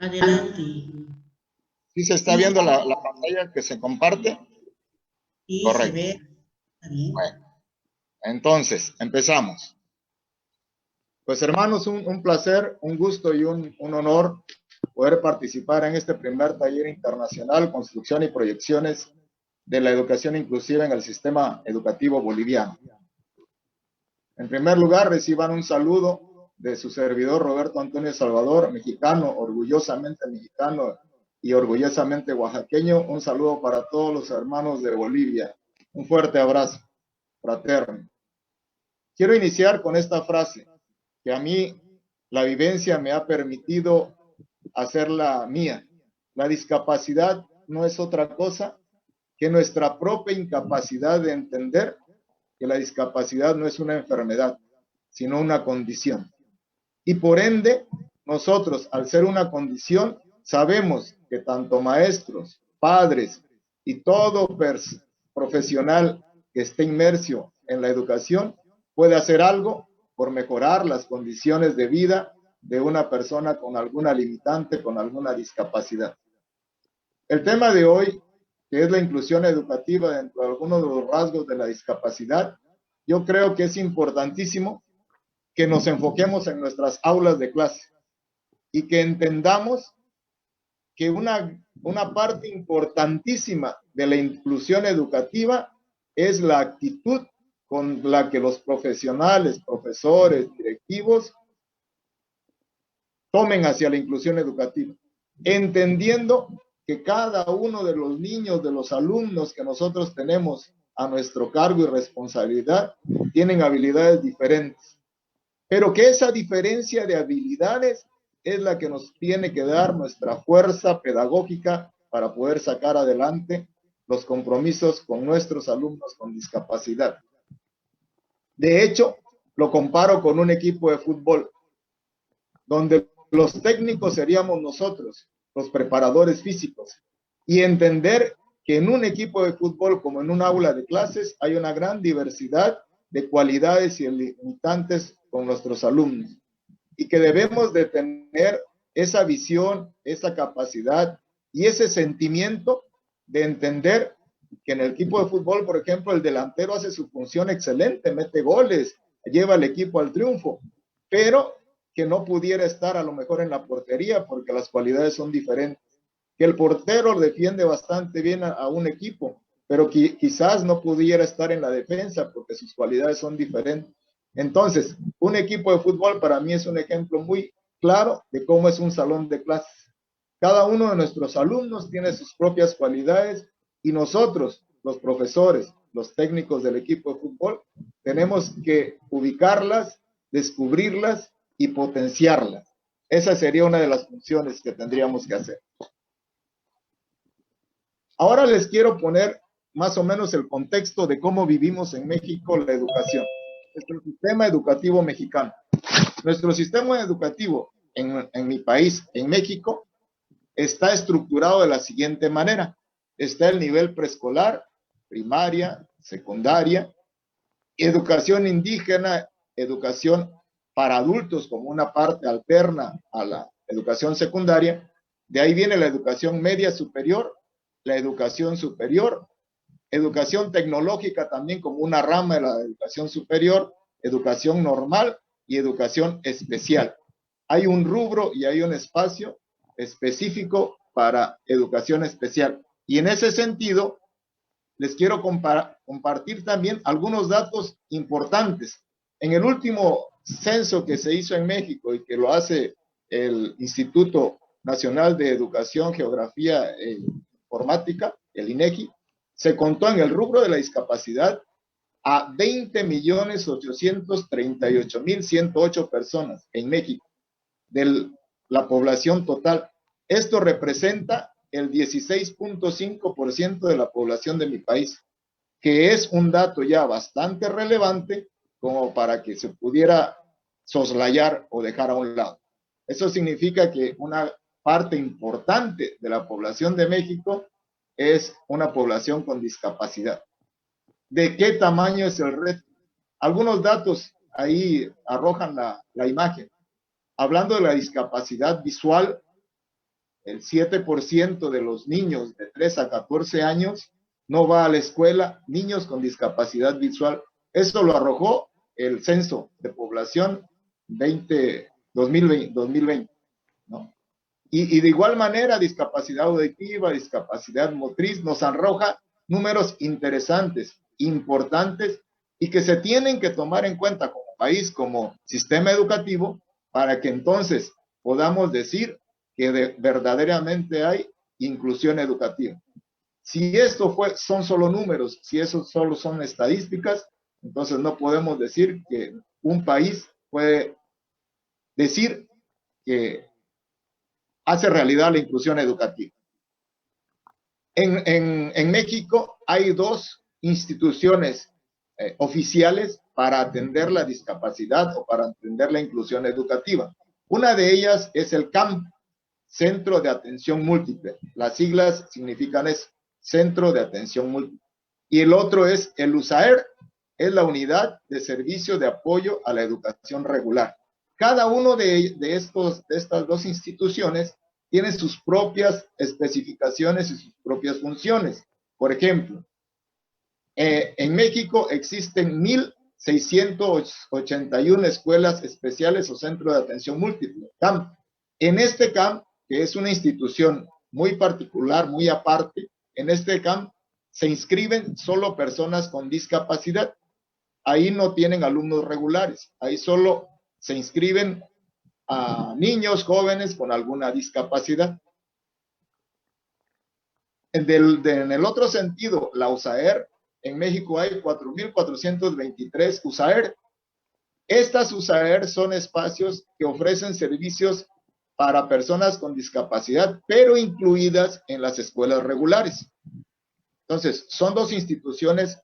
Adelante. ¿Sí se está Sí, viendo la pantalla que se comparte? sí, se Correcto. ve. Está bien. Bueno, entonces, empezamos. Pues hermanos, un placer, un gusto y un honor poder participar en este primer taller internacional, construcción y proyecciones de la educación inclusiva en el sistema educativo boliviano. En primer lugar, reciban un saludo de su servidor Roberto Antonio Salvador, mexicano y orgullosamente oaxaqueño. Un saludo para todos los hermanos de Bolivia. Un fuerte abrazo fraterno. Quiero iniciar con esta frase, que a mí la vivencia me ha permitido hacerla mía. La discapacidad no es otra cosa que nuestra propia incapacidad de entender que la discapacidad no es una enfermedad, sino una condición. Y por ende, nosotros, al ser una condición, sabemos que tanto maestros, padres y todo profesional que esté inmerso en la educación puede hacer algo por mejorar las condiciones de vida de una persona con alguna limitante, con alguna discapacidad. El tema de hoy, que es la inclusión educativa dentro de algunos de los rasgos de la discapacidad, yo creo que es importantísimo que nos enfoquemos en nuestras aulas de clase y que entendamos que una parte importantísima de la inclusión educativa es la actitud con la que los profesionales, profesores, directivos tomen hacia la inclusión educativa, entendiendo que cada uno de los niños, de los alumnos que nosotros tenemos a nuestro cargo y responsabilidad, tienen habilidades diferentes, pero que esa diferencia de habilidades es la que nos tiene que dar nuestra fuerza pedagógica para poder sacar adelante los compromisos con nuestros alumnos con discapacidad. De hecho, lo comparo con un equipo de fútbol, donde los técnicos seríamos nosotros, los preparadores físicos, y entender que en un equipo de fútbol como en un aula de clases hay una gran diversidad de cualidades y limitantes con nuestros alumnos y que debemos de tener esa visión, esa capacidad y ese sentimiento de entender que en el equipo de fútbol, por ejemplo, el delantero hace su función excelente, mete goles, lleva al equipo al triunfo, pero que no pudiera estar a lo mejor en la portería porque las cualidades son diferentes. Que el portero defiende bastante bien a un equipo, pero quizás no pudiera estar en la defensa porque sus cualidades son diferentes. Entonces, un equipo de fútbol para mí es un ejemplo muy claro de cómo es un salón de clases. Cada uno de nuestros alumnos tiene sus propias cualidades y nosotros, los profesores, los técnicos del equipo de fútbol, tenemos que ubicarlas, descubrirlas y potenciarlas. Esa sería una de las funciones que tendríamos que hacer. Ahora les quiero poner más o menos el contexto de cómo vivimos en México la educación. Nuestro sistema educativo mexicano. Nuestro sistema educativo en mi país, en México, está estructurado de la siguiente manera. Está el nivel preescolar, primaria, secundaria, educación indígena, educación para adultos como una parte alterna a la educación secundaria. De ahí viene la educación media superior, la educación superior, educación tecnológica también como una rama de la educación superior, educación normal y educación especial. Hay un rubro y hay un espacio específico para educación especial. Y en ese sentido, les quiero compartir también algunos datos importantes. En el último censo que se hizo en México y que lo hace el Instituto Nacional de Educación, Geografía e Informática, el INEGI, se contó en el rubro de la discapacidad a 20.838.108 personas en México, de la población total. Esto representa el 16.5% de la población de mi país, que es un dato ya bastante relevante como para que se pudiera soslayar o dejar a un lado. Eso significa que una parte importante de la población de México es una población con discapacidad. ¿De qué tamaño es el reto? Algunos datos ahí arrojan la imagen. Hablando de la discapacidad visual, el 7% de los niños de 3 a 14 años no va a la escuela, niños con discapacidad visual. Eso lo arrojó el censo de población 2020, ¿no? Y de igual manera, discapacidad auditiva, discapacidad motriz, nos arroja números interesantes, importantes, y que se tienen que tomar en cuenta como país, como sistema educativo, para que entonces podamos decir que verdaderamente hay inclusión educativa. Si esto son solo números, si eso solo son estadísticas, entonces no podemos decir que un país puede decir que hace realidad la inclusión educativa. En México hay dos instituciones oficiales para atender la discapacidad o para atender la inclusión educativa. Una de ellas es el CAMP, Centro de Atención Múltiple. Las siglas significan eso, Centro de Atención Múltiple. Y el otro es el USAER, es la Unidad de Servicio de Apoyo a la Educación Regular. Cada uno de estas dos instituciones tiene sus propias especificaciones y sus propias funciones. Por ejemplo, en México existen 1,681 escuelas especiales o centros de atención múltiple, CAMP. En este CAMP, que es una institución muy particular, muy aparte, en este CAMP se inscriben solo personas con discapacidad. Ahí no tienen alumnos regulares, ahí solo se inscriben a niños, jóvenes con alguna discapacidad. En el otro sentido, la USAER, en México hay 4,423 USAER. Estas USAER son espacios que ofrecen servicios para personas con discapacidad, pero incluidas en las escuelas regulares. Entonces, son dos instituciones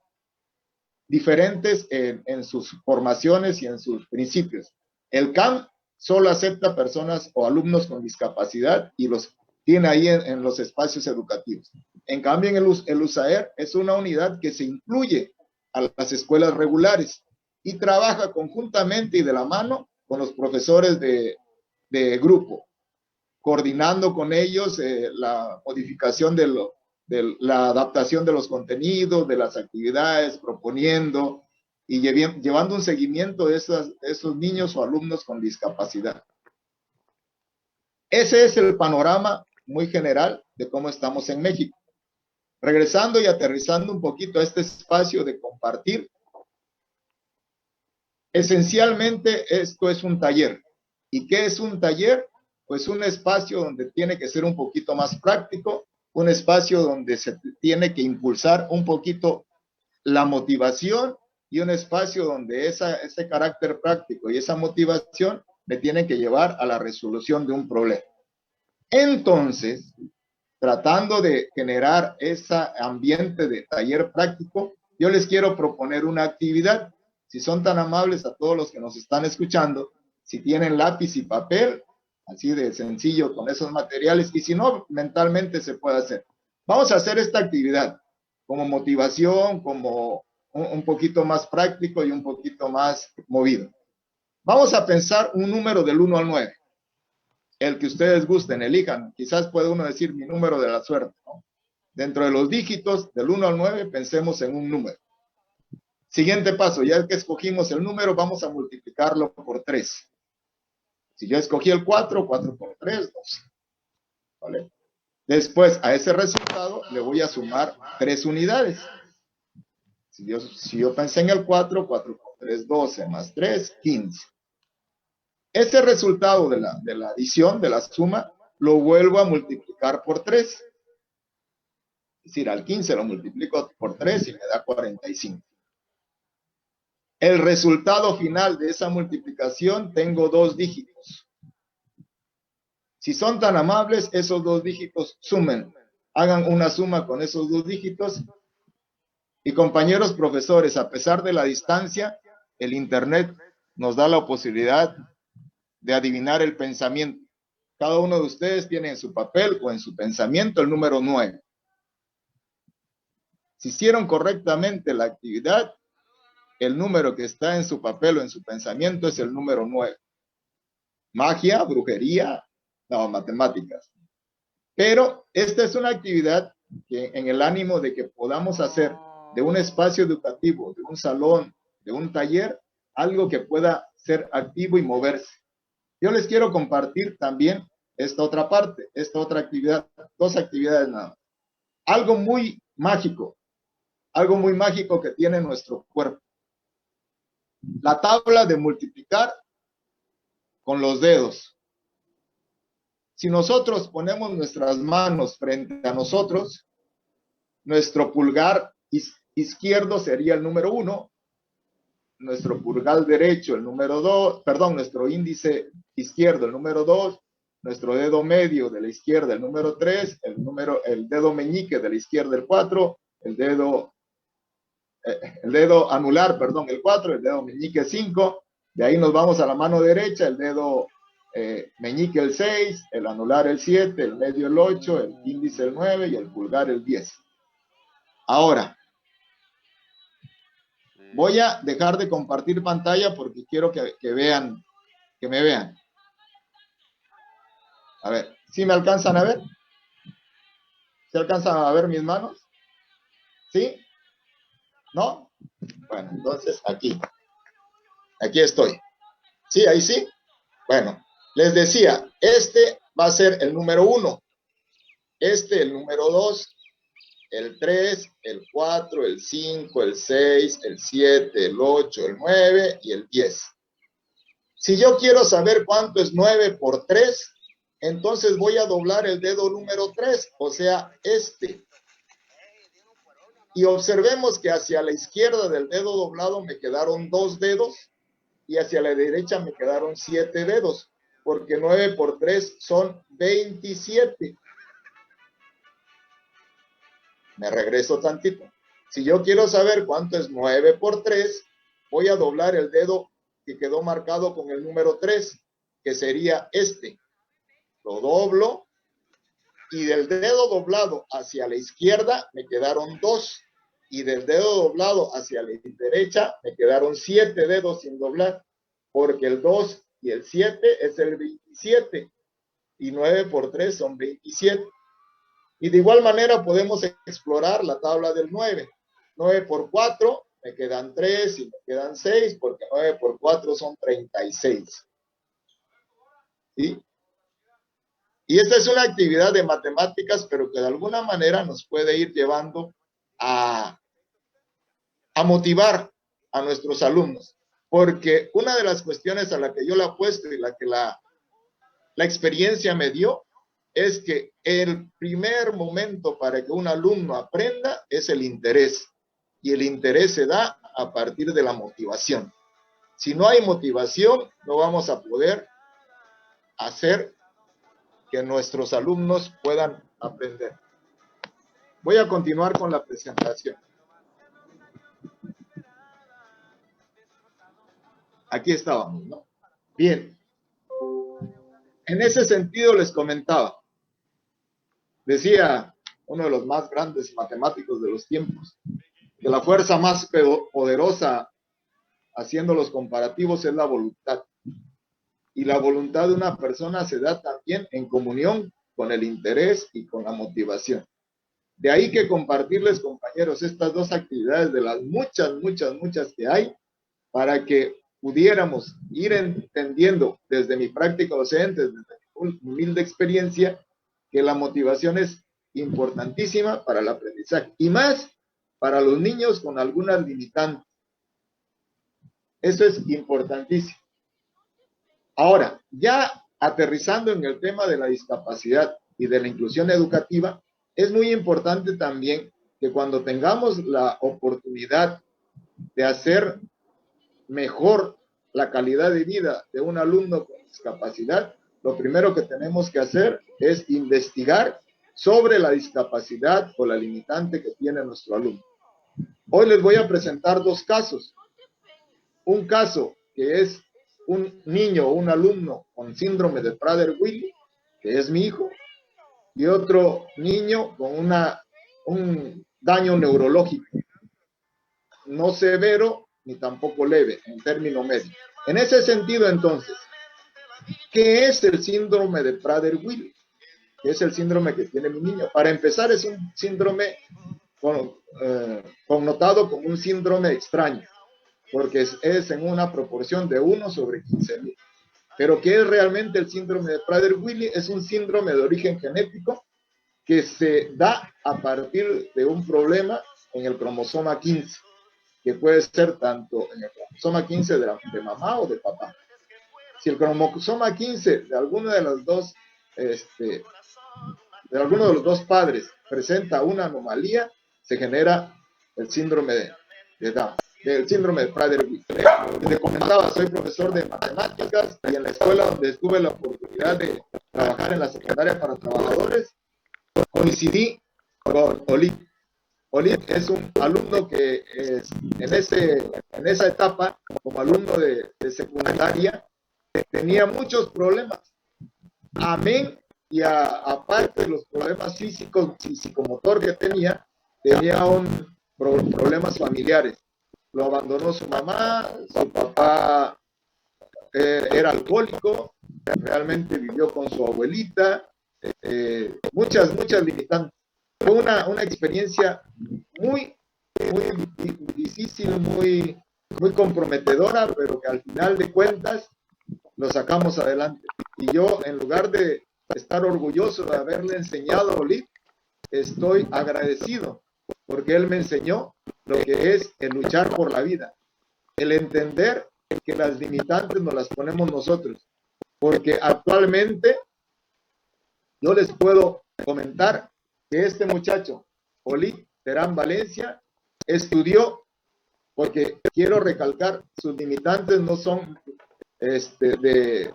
diferentes en sus formaciones y en sus principios. El CAMP solo acepta personas o alumnos con discapacidad y los tiene ahí en los espacios educativos. En cambio, el USAER es una unidad que se incluye a las escuelas regulares y trabaja conjuntamente y de la mano con los profesores de grupo, coordinando con ellos la modificación de la adaptación de los contenidos, de las actividades, proponiendo y llevando un seguimiento de esos niños o alumnos con discapacidad. Ese es el panorama muy general de cómo estamos en México. Regresando y aterrizando un poquito a este espacio de compartir, esencialmente esto es un taller. ¿Y qué es un taller? Pues un espacio donde tiene que ser un poquito más práctico, un espacio donde se tiene que impulsar un poquito la motivación y un espacio donde ese carácter práctico y esa motivación me tienen que llevar a la resolución de un problema. Entonces, tratando de generar ese ambiente de taller práctico, yo les quiero proponer una actividad. Si son tan amables a todos los que nos están escuchando, si tienen lápiz y papel, así de sencillo con esos materiales, y si no, mentalmente se puede hacer. Vamos a hacer esta actividad como motivación, como un poquito más práctico y un poquito más movido. Vamos a pensar un número del 1 al 9. El que ustedes gusten, elijan. Quizás puede uno decir mi número de la suerte, ¿no? Dentro de los dígitos del 1 al 9, pensemos en un número. Siguiente paso, ya que escogimos el número, vamos a multiplicarlo por 3. Si yo escogí el 4, 4 por 3, 12. ¿Vale? Después, a ese resultado le voy a sumar 3 unidades. Si yo pensé en el 4, 4 por 3, 12, más 3, 15. Ese resultado de la adición, de la suma, lo vuelvo a multiplicar por 3. Es decir, al 15 lo multiplico por 3 y me da 45. El resultado final de esa multiplicación tengo 2 dígitos. Si son tan amables, esos 2 dígitos sumen. Hagan una suma con esos 2 dígitos. Y compañeros profesores, a pesar de la distancia, el Internet nos da la posibilidad de adivinar el pensamiento. Cada uno de ustedes tiene en su papel o en su pensamiento el número 9. Si hicieron correctamente la actividad, el número que está en su papel o en su pensamiento es el número 9. Magia, brujería, no, matemáticas. Pero esta es una actividad que en el ánimo de que podamos hacer de un espacio educativo, de un salón, de un taller, algo que pueda ser activo y moverse. Yo les quiero compartir también esta otra parte, esta otra actividad, dos actividades nada más. Algo muy mágico que tiene nuestro cuerpo. La tabla de multiplicar con los dedos. Si nosotros ponemos nuestras manos frente a nosotros, nuestro pulgar izquierdo sería el número 1, nuestro pulgar derecho el número 2, perdón, nuestro índice izquierdo el número 2, nuestro dedo medio de la izquierda el número 3, el dedo meñique de la izquierda el 4, el dedo anular, perdón, el 4, el dedo meñique 5, de ahí nos vamos a la mano derecha, el dedo meñique el 6, el anular el 7, el medio el 8, el índice el 9 y el pulgar el 10. Ahora, voy a dejar de compartir pantalla porque quiero que me vean. A ver, ¿sí me alcanzan a ver? ¿Se alcanzan a ver mis manos? ¿Sí? ¿No? Bueno, entonces aquí estoy. ¿Sí? Ahí sí. Bueno, les decía, este va a ser el número 1, este el número 2, el 3, el 4, el 5, el 6, el 7, el 8, el 9 y el 10. Si yo quiero saber cuánto es 9 por 3, entonces voy a doblar el dedo número 3, o sea, este. Y observemos que hacia la izquierda del dedo doblado me quedaron 2 dedos y hacia la derecha me quedaron 7 dedos, porque 9 por 3 son 27. Me regreso tantito. Si yo quiero saber cuánto es 9 por 3, voy a doblar el dedo que quedó marcado con el número 3, que sería este. Lo doblo y del dedo doblado hacia la izquierda me quedaron 2 y del dedo doblado hacia la derecha me quedaron 7 dedos sin doblar, porque el 2 y el 7 es el 27 y 9 por 3 son 27. Y de igual manera podemos explorar la tabla del 9. 9 por 4 me quedan 3 y me quedan 6, porque 9 por 4 son 36. ¿Sí? Y esta es una actividad de matemáticas, pero que de alguna manera nos puede ir llevando a motivar a nuestros alumnos. Porque una de las cuestiones a la que yo le apuesto y la que la experiencia me dio es que el primer momento para que un alumno aprenda es el interés. Y el interés se da a partir de la motivación. Si no hay motivación, no vamos a poder hacer que nuestros alumnos puedan aprender. Voy a continuar con la presentación. Aquí estábamos, ¿no? Bien. En ese sentido les comentaba, decía uno de los más grandes matemáticos de los tiempos, que la fuerza más poderosa haciendo los comparativos es la voluntad. Y la voluntad de una persona se da también en comunión con el interés y con la motivación. De ahí que compartirles, compañeros, estas dos actividades de las muchas que hay, para que pudiéramos ir entendiendo desde mi práctica docente, desde mi humilde experiencia, que la motivación es importantísima para el aprendizaje y más para los niños con algunas limitantes. Eso es importantísimo. Ahora, ya aterrizando en el tema de la discapacidad y de la inclusión educativa, es muy importante también que cuando tengamos la oportunidad de hacer mejor la calidad de vida de un alumno con discapacidad, lo primero que tenemos que hacer es investigar sobre la discapacidad o la limitante que tiene nuestro alumno. Hoy les voy a presentar dos casos. Un caso que es un niño o un alumno con síndrome de Prader-Willi, que es mi hijo, y otro niño con un daño neurológico, no severo ni tampoco leve, en término medio. En ese sentido, entonces, ¿qué es el síndrome de Prader-Willi? que es el síndrome que tiene mi niño. Para empezar, es un síndrome connotado como un síndrome extraño, porque es en una proporción de 1 sobre 15.000. Pero ¿qué es realmente el síndrome de Prader-Willi? Es un síndrome de origen genético que se da a partir de un problema en el cromosoma 15, que puede ser tanto en el cromosoma 15 de mamá o de papá. Si el cromosoma 15 de alguno de los dos, de alguno de los dos padres presenta una anomalía, se genera el síndrome de Down, el síndrome de Prader-Willi. Les comentaba, soy profesor de matemáticas y en la escuela donde tuve la oportunidad de trabajar en la secundaria para trabajadores, coincidí con Olit. Olit es un alumno que en esa etapa, como alumno de secundaria, tenía muchos problemas. Amén, y aparte de los problemas físicos y psicomotor que tenía problemas familiares. Lo abandonó su mamá, su papá era alcohólico, realmente vivió con su abuelita, muchas limitantes. Fue una experiencia muy difícil, muy comprometedora, pero que al final de cuentas lo sacamos adelante. Y yo, en lugar de estar orgulloso de haberle enseñado a Olit, estoy agradecido porque él me enseñó lo que es el luchar por la vida, el entender que las limitantes nos las ponemos nosotros, porque actualmente yo les puedo comentar que este muchacho, Olit Terán Valencia, estudió, porque quiero recalcar, sus limitantes no son de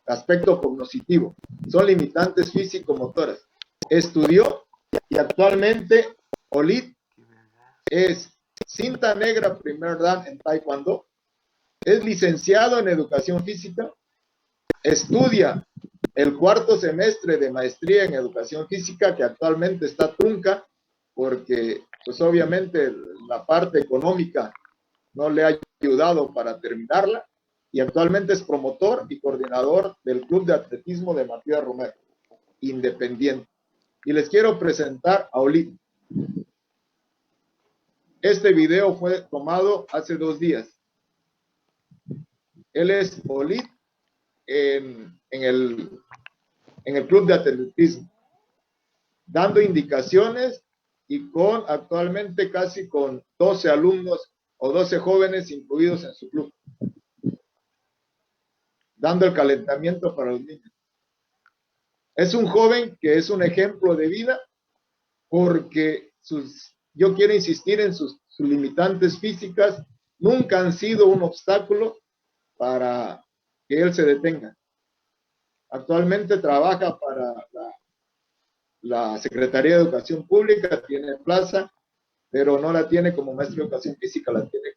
aspecto cognitivo, son limitantes físico-motoras. Estudió y actualmente Olit es cinta negra primer dan en Taekwondo, es licenciado en educación física, estudia el 4º semestre de maestría en educación física, que actualmente está trunca porque pues obviamente la parte económica no le ha ayudado para terminarla, y actualmente es promotor y coordinador del Club de Atletismo de Matías Romero, independiente. Y les quiero presentar a Olit. Este video fue tomado hace 2 días. Él es Olit en el Club de Atletismo, dando indicaciones y actualmente casi con 12 alumnos o 12 jóvenes incluidos en su club, dando el calentamiento para los niños. Es un joven que es un ejemplo de vida porque yo quiero insistir en sus limitantes físicas, nunca han sido un obstáculo para que él se detenga. Actualmente trabaja para la Secretaría de Educación Pública, tiene plaza, pero no la tiene como maestro de educación física, la tiene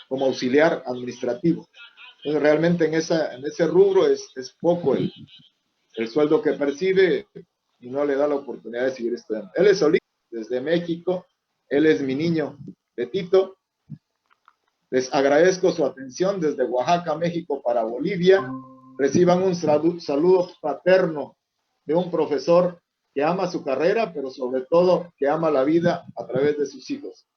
como auxiliar administrativo. Entonces realmente en ese rubro es poco el sueldo que percibe y no le da la oportunidad de seguir estudiando. Él es Olit, desde México, él es mi niño Betito. Les agradezco su atención desde Oaxaca, México, para Bolivia. Reciban un saludo fraterno de un profesor que ama su carrera, pero sobre todo que ama la vida a través de sus hijos.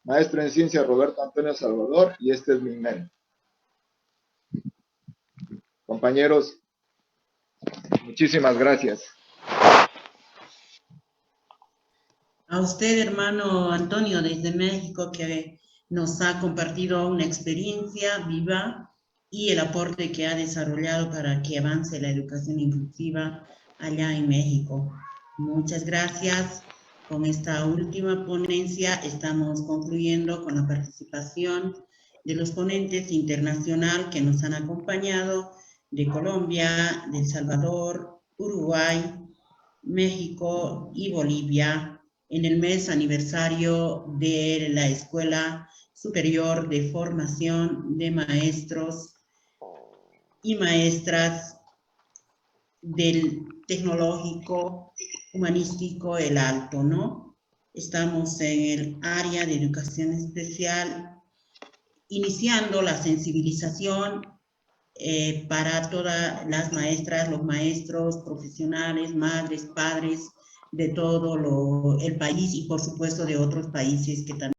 Maestro en ciencia Roberto Antonio Salvador, y este es mi email. Compañeros, muchísimas gracias. A usted, hermano Antonio, desde México, que nos ha compartido una experiencia viva y el aporte que ha desarrollado para que avance la educación inclusiva allá en México. Muchas gracias. Con esta última ponencia estamos concluyendo con la participación de los ponentes internacionales que nos han acompañado de Colombia, de El Salvador, Uruguay, México y Bolivia en el mes aniversario de la Escuela Superior de Formación de Maestros y Maestras del Tecnológico Humanístico El Alto, ¿no? Estamos en el área de educación especial, iniciando la sensibilización para todas las maestras, los maestros, profesionales, madres, padres de todo el país y por supuesto de otros países que también